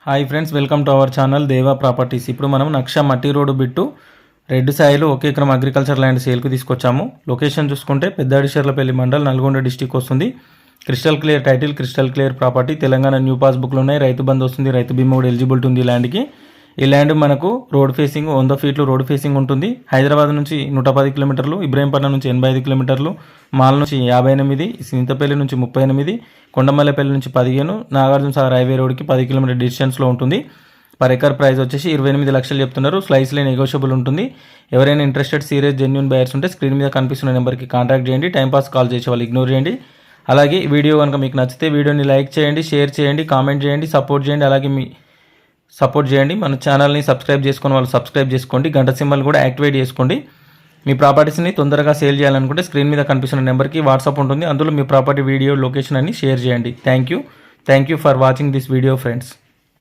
Hi friends, welcome to our channel దేవా properties. ఇప్పుడు మనం నక్ష మట్టి రోడ్డు బిట్టు 2 సాయిలు 1 ఎకరం అగ్రికల్చర్ ల్యాండ్ సేల్కి తీసుకొచ్చాము. లొకేషన్ చూసుకుంటే పెద్దాడిశర్లపల్లి మండల్, నల్గొండ డిస్టిక్ వస్తుంది. Crystal clear title, crystal clear property. Telangana new పాస్బుక్లు ఉన్నాయి. రైతు బంధు వస్తుంది, రైతు బీమా కూడా ఎలిజిబిలిటీ ఉంది ల్యాండ్కి. ఈ ల్యాండ్ మనకు రోడ్ ఫేసింగ్ 100 ఫీట్లు రోడ్ ఫేసింగ్ ఉంటుంది. హైదరాబాద్ నుంచి 110 కిలోమీటర్లు, ఇబ్రాహీంపట్నం నుంచి 85 కిలోమీటర్లు, మాల్ నుంచి 58, సింతపల్లి నుంచి 38, కొండమల్లపల్లి నుంచి 15, నాగార్జున సాగర్ హైవే రోడ్కి 10 కిలోమీటర్ డిస్టెన్స్లో ఉంటుంది. పర్ ఎకర్ ప్రైస్ వచ్చేసి 28 లక్షలు చెప్తున్నారు. స్లైస్లే నెగోషియబుల్ ఉంటుంది. ఎవరైనా ఇంట్రెస్టెడ్ సీరియస్ జెన్యూన్ బయర్స్ ఉంటే స్క్రీన్ మీద కనిపిస్తున్న నెంబర్కి కాంటాక్ట్ చేయండి. టైంపాస్ కాల్ చేసే వాళ్ళు ఇగ్నోర్ చేయండి. అలాగే ఈ వీడియో కనుక మీకు నచ్చితే వీడియోని లైక్ చేయండి, షేర్ చేయండి, కామెంట్ చేయండి, సపోర్ట్ చేయండి. అలాగే సపోర్ట్ చేయండి. మన ఛానల్ని సబ్స్క్రైబ్ చేసుకుని వాళ్ళు సబ్స్క్రైబ్ చేసుకోండి. గంట సింబల్ కూడా యాక్టివేట్ చేసుకోండి. మీ ప్రాపర్టీస్ని తొందరగా సేల్ చేయాలనుకుంటే స్క్రీన్ మీద కనిపిస్తున్న నెంబర్కి వాట్సాప్ ఉంటుంది. అందులో మీ ప్రాపర్టీ వీడియో లొకేషన్ అన్ని షేర్ చేయండి. Thank you for watching this video friends.